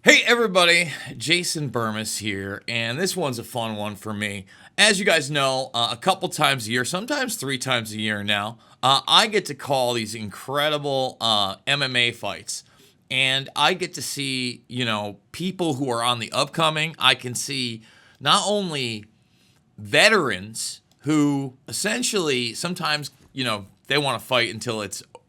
Hey everybody, Jason Bermas here, and this one's a fun one for me. As you guys know, a couple times a year, sometimes three times a year now, I get to call these incredible MMA fights. And I get to see, people who are on the upcoming. I can see not only veterans who essentially sometimes, they want to fight until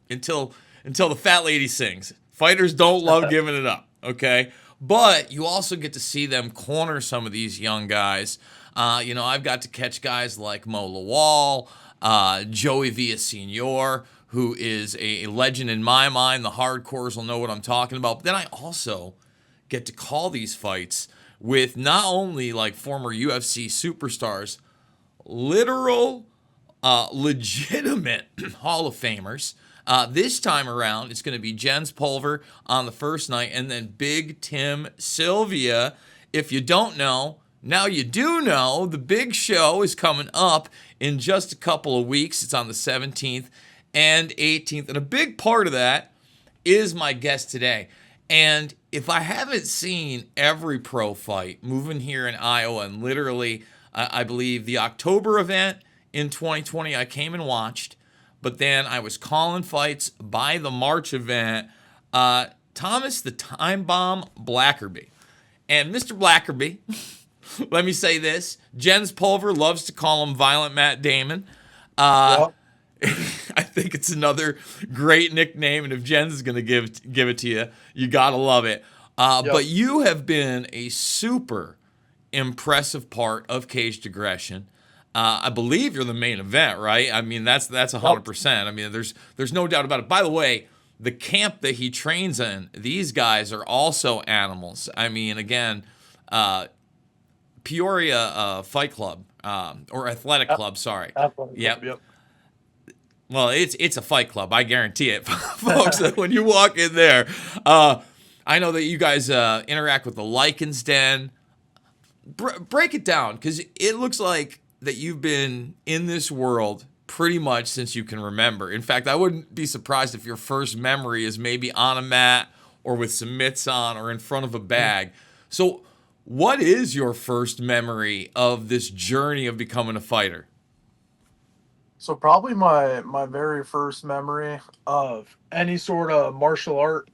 the fat lady sings. Fighters don't love giving it up, okay? But you also get to see them corner some of these young guys. I've got to catch guys like Mo Lawal, Joey Villasenor, who is a legend in my mind. The hardcores will know what I'm talking about. But then I also get to call these fights with not only like former UFC superstars, literal, legitimate Hall of Famers. This time around, it's going to be Jens Pulver on the first night, and then Big Tim Sylvia. If you don't know, now you do know. The big show is coming up in just a couple of weeks. It's on the 17th and 18th, and a big part of that is my guest today. And if I haven't seen every pro fight moving here in Iowa, and literally, I believe the October event in 2020, I came and watched, but then I was calling fights by the March event. Thomas the Time Bomb Blackorby. And Mr. Blackorby, let me say this: Jens Pulver loves to call him Violent Matt Damon. Uh, Yep. I think it's another great nickname, and if Jens is going to give it to you, you gotta love it. But Yep. you have been a super impressive part of Caged Aggression. I believe you're the main event, right? I mean, that's Yep. 100%. I mean, there's no doubt about it. By the way, the camp that he trains in, these guys are also animals. I mean, again, uh, Peoria Fight Club or Athletic Yep. Club. Sorry. Athletic Club. Yep. Yep. Well, it's a fight club. I guarantee it, folks. That when you walk in there, uh, I know that you guys interact with the Lycans Den. Break it down, because it looks like that you've been in this world pretty much since you can remember. In fact, I wouldn't be surprised if your first memory is maybe on a mat or with some mitts on or in front of a bag. So, what is your first memory of this journey of becoming a fighter? So probably my very first memory of any sort of martial art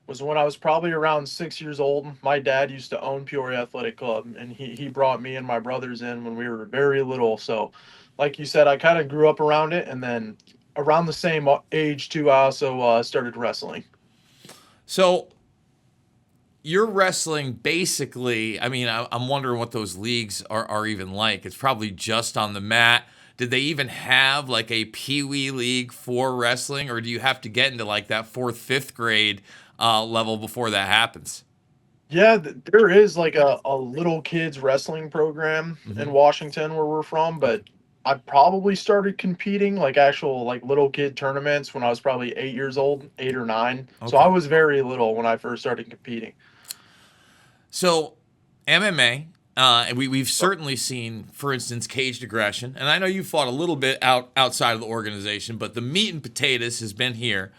was when I was probably around 6 years old. My dad used to own Peoria Athletic Club, and he brought me and my brothers in when we were very little. So, like you said, I kind of grew up around it, and then around the same age too, I also started wrestling. So, you're wrestling basically. I mean, I'm wondering what those leagues are even like. It's probably just on the mat. Did they even have like a pee wee league for wrestling, or do you have to get into like that fourth, fifth grade level before that happens? Yeah, there is like a little kids wrestling program in Hmm. Washington where we're from, Okay. but I probably started competing like actual like little kid tournaments when I was probably 8 years old, 8 or 9. So I Okay. was very little when I first started competing. So, MMA, and we've Yep. certainly seen, for instance, caged aggression, and I know you fought a little bit outside of the organization, but the meat and potatoes has been here,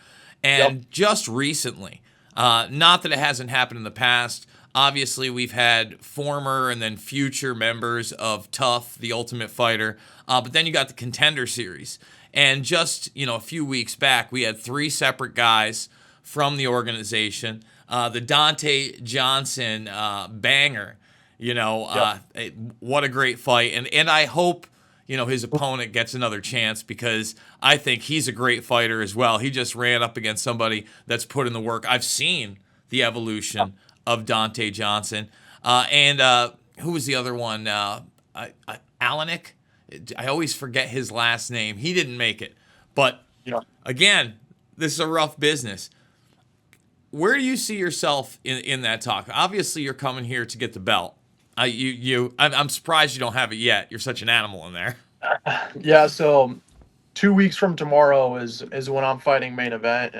Yep. and just recently. Not that it hasn't happened in the past. Obviously, we've had former and then future members of Tough, the Ultimate Fighter, but then you got the Contender Series, and just a few weeks back, we had three separate guys from the organization. The Dante Johnson banger, Yep. what a great fight. And I hope, his opponent gets another chance, because I think he's a great fighter as well. He just ran up against somebody that's put in the work. I've seen the evolution of Dante Johnson. And who was the other one? Alanick? I always forget his last name. He didn't make it. But Yeah. again, this is a rough business. Where do you see yourself in that talk? Obviously, you're coming here to get the belt. I'm surprised you don't have it yet. You're such an animal in there. Yeah, so 2 weeks from tomorrow is when I'm fighting main event,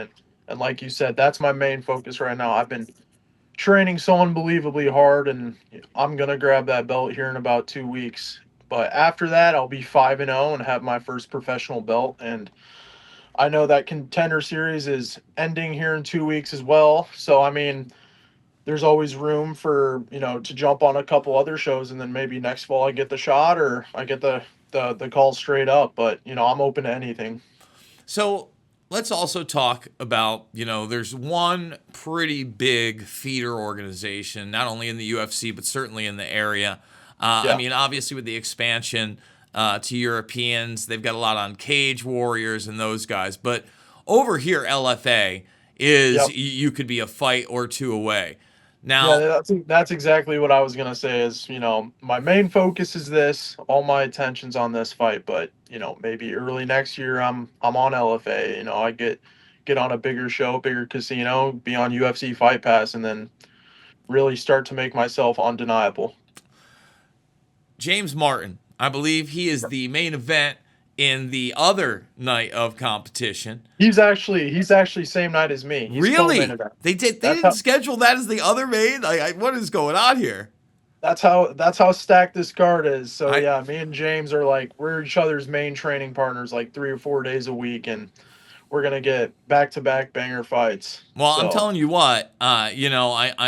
and like you said, that's my main focus right now. I've been training so unbelievably hard, and I'm gonna grab that belt here in about 2 weeks. But after that, I'll be 5-0 and have my first professional belt. And I know that contender series is ending here in 2 weeks as well. So I mean, there's always room for, to jump on a couple other shows, and then maybe next fall I get the shot, or I get the call straight up. But I'm open to anything. So let's also talk about, there's one pretty big feeder organization, not only in the UFC, but certainly in the area. I Yeah. mean, obviously, with the expansion to Europeans, they've got a lot on Cage Warriors and those guys. But over here, LFA is, Yep. you could be a fight or two away. Yeah, Now, that's exactly what I was gonna say. Is my main focus is this. All my attention's on this fight, but maybe early next year I'm on LFA. I get on a bigger show, bigger casino, be on UFC Fight Pass, and then really start to make myself undeniable. James Martin, I believe he is the main event in the other night of competition. He's actually same night as me. He's co-main Really? event. They That's didn't how schedule that as the other main? What is going on here? that's how stacked this card is. So I yeah, me and James are like we're each other's main training partners, like 3 or 4 days a week, and we're gonna get back to back banger fights. Well, I'm So telling you what, I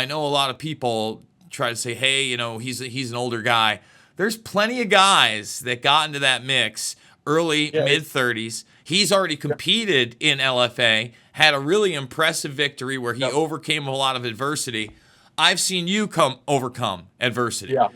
know a lot of people try to say, hey, he's an older guy. There's plenty of guys that got into that mix early, yeah, mid 30s. He's already competed in LFA, had a really impressive victory where he yeah, overcame a lot of adversity. I've seen you overcome adversity. yeah,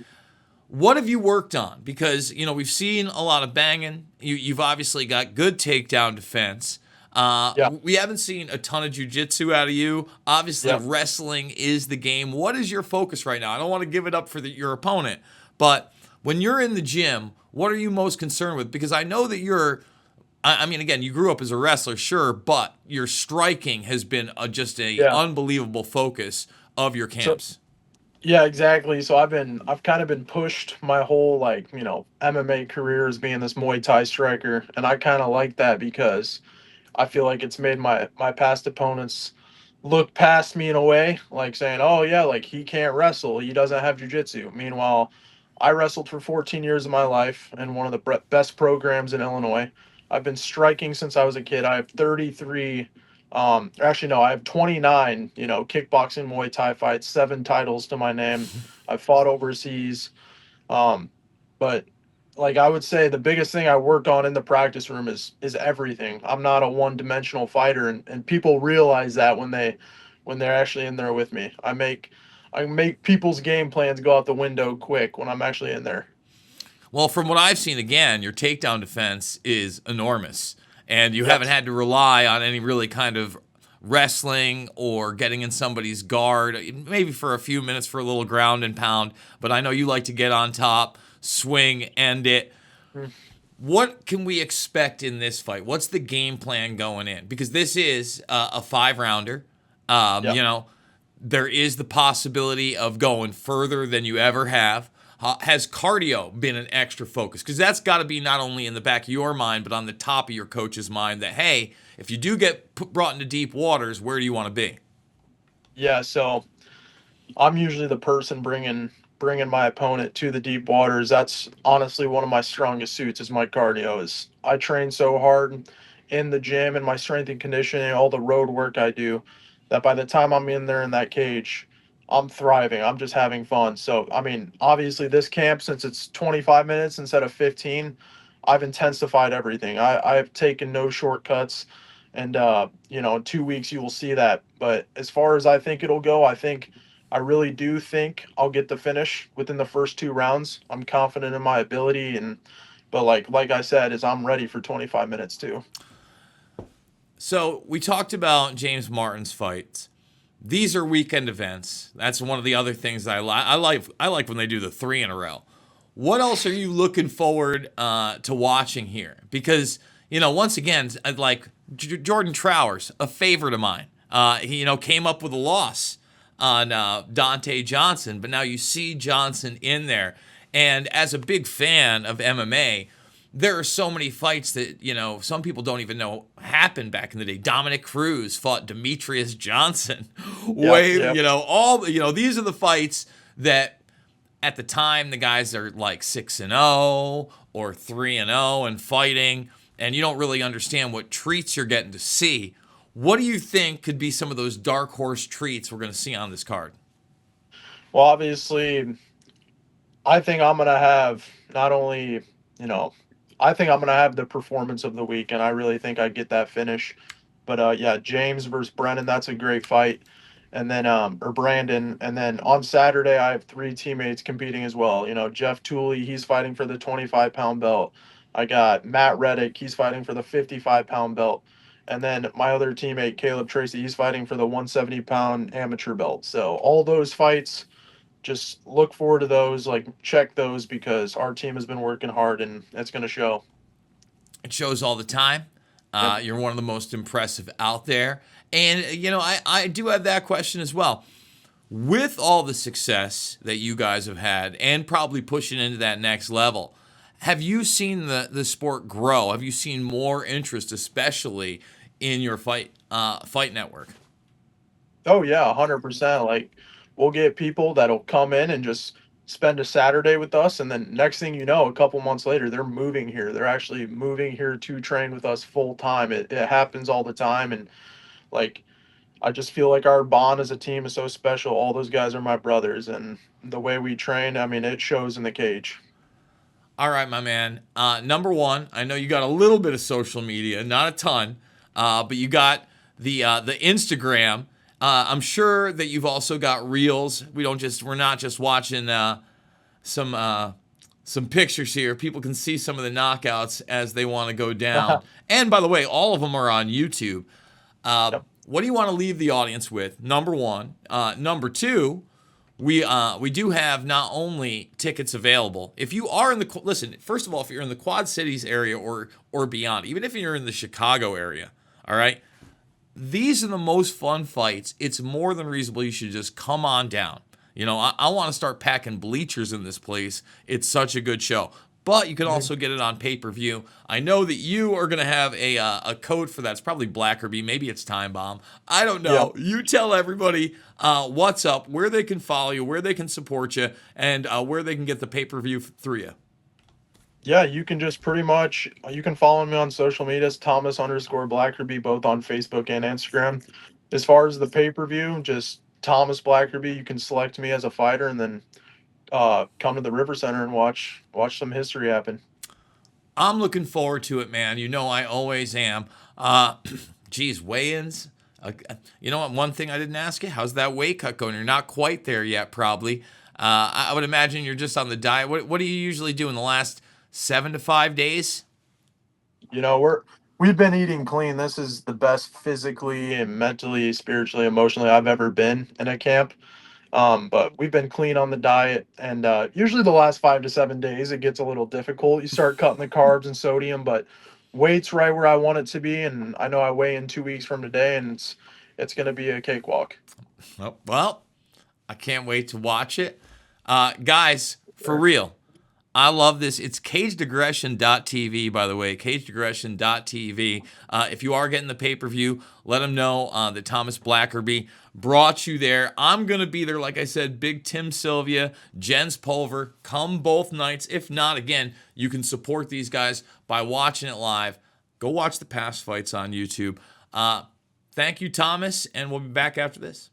What have you worked on? Because we've seen a lot of banging. You've obviously got good takedown defense. yeah, We haven't seen a ton of jujitsu out of you. Obviously, yeah. wrestling is the game. What is your focus right now? I don't want to give it up for your opponent, but when you're in the gym, what are you most concerned with? Because I know that I mean, again, you grew up as a wrestler, sure, but your striking has been just a Yeah. unbelievable focus of your So camps. yeah, exactly. So I've kind of been pushed my whole like MMA career as being this Muay Thai striker, and I kind of like that because I feel like it's made my past opponents look past me in a way, like saying, "Oh yeah, like he can't wrestle, he doesn't have jujitsu." Meanwhile, I wrestled for 14 years of my life in one of the best programs in Illinois. I've been striking since I was a kid. I have 33, actually no, I have 29, kickboxing, Muay Thai fights, 7 titles to my name. I've fought overseas. Um, but like I would say the biggest thing I work on in the practice room is everything. I'm not a one-dimensional fighter, and people realize that when they're actually in there with me. I make people's game plans go out the window quick when I'm actually in there. Well, from what I've seen, again, your takedown defense is enormous, and you haven't Yes. had to rely on any really kind of wrestling or getting in somebody's guard, maybe for a few minutes for a little ground and pound. But I know you like to get on top, swing, end it. Mm. What can we expect in this fight? What's the game plan going in? Because this is a 5 rounder. Yep. There is the possibility of going further than you ever have. Has cardio been an extra focus? Because that's got to be not only in the back of your mind, but on the top of your coach's mind that, hey, if you do get brought into deep waters, where do you want to be? Yeah, so I'm usually the person bringing my opponent to the deep waters. That's honestly one of my strongest suits is my cardio. Is I train so hard in the gym and my strength and conditioning, all the road work I do, that by the time I'm in there in that cage, I'm thriving. I'm just having fun. So I mean, obviously this camp, since it's 25 minutes instead of 15, I've intensified everything. I've taken no shortcuts, and in 2 weeks you will see that. But as far as I think it'll go, I really do think I'll get the finish within the first 2 rounds. I'm confident in my ability, and but like I said, is I'm ready for 25 minutes too. So we talked about James Martin's fights. These are weekend events. That's one of the other things that I like. I like when they do the 3 in a row. What else are you looking forward to watching here? Because once again, like Jordan Trower's a favorite of mine. He came up with a loss on Dante Johnson, but now you see Johnson in there. And as a big fan of MMA, there are so many fights that some people don't even know happened back in the day. Dominic Cruz fought Demetrius Johnson. Yep, Way yep, all these are the fights that at the time the guys are like 6-0 or 3-0 and fighting, and you don't really understand what treats you're getting to see. What do you think could be some of those dark horse treats we're going to see on this card? Well, obviously, I think I'm gonna have not only, you know, I think I'm gonna have the performance of the week, and I really think I get that finish. But yeah, James versus Brennan, that's a great fight. And then or Brandon, and then on Saturday I have three teammates competing as well. Jeff Tooley, he's fighting for the 25-pound belt. I got Matt Reddick, he's fighting for the 55-pound belt. And then my other teammate Caleb Tracy, he's fighting for the 170-pound amateur belt. So all those fights, just look forward to those, like check those because our team has been working hard and it's going to show. It shows all the time. Yep. You're one of the most impressive out there. And, I do have that question as well. With all the success that you guys have had and probably pushing into that next level, have you seen the sport grow? Have you seen more interest, especially in your fight network? Oh yeah, 100%. Like we'll get people that'll come in and just spend a Saturday with us, and then next thing you know, a couple months later, they're moving here. They're actually moving here to train with us full time. It happens all the time, and like I just feel like our bond as a team is so special. All those guys are my brothers, and the way we train, I mean, it shows in the cage. All right, my man. Number one, I know you got a little bit of social media, not a ton, but you got the Instagram. I'm sure that you've also got reels. We're not just watching some some pictures here. People can see some of the knockouts as they want to go down. And by the way, all of them are on YouTube. Yep. What do you want to leave the audience with? Number one. Number two, we do have not only tickets available. If you are in the listen, first of all, if you're in the Quad Cities area or beyond, even if you're in the Chicago area, all right, these are the most fun fights. It's more than reasonable. You should just come on down. I want to start packing bleachers in this place. It's such a good show. But you can also get it on pay-per-view. I know that you are going to have a code for that. It's probably Blackorby. Maybe it's Time Bomb. I don't Yeah. know. You tell everybody what's up, where they can follow you, where they can support you, and where they can get the pay-per-view through you. Yeah, you can just pretty much you can follow me on social media as Thomas_Blackerby, both on Facebook and Instagram. As far as the pay-per-view, just Thomas Blackerby, you can select me as a fighter and then come to the River Center and watch some history happen. I'm looking forward to it, man. You know I always am. Geez, weigh-ins. You know what? One thing I didn't ask you: how's that weight cut going? You're not quite there yet, probably. I would imagine you're just on the diet. What do you usually do in the last 7 to 5 days? We've been eating clean. This is the best physically and mentally, spiritually, emotionally I've ever been in a camp. But we've been clean on the diet, and usually the last 5 to 7 days it gets a little difficult. You start cutting the carbs and sodium, but weight's right where I want it to be, and I know I weigh in 2 weeks from today, and it's gonna be a cakewalk. Oh, well, I can't wait to watch it. Guys, for real, I love this. It's cagedaggression.tv, by the way, cagedaggression.tv. If you are getting the pay-per-view, let them know that Thomas Blackerby brought you there. I'm going to be there, like I said, Big Tim Sylvia, Jens Pulver. Come both nights. If not, again, you can support these guys by watching it live. Go watch the past fights on YouTube. Thank you, Thomas, and we'll be back after this.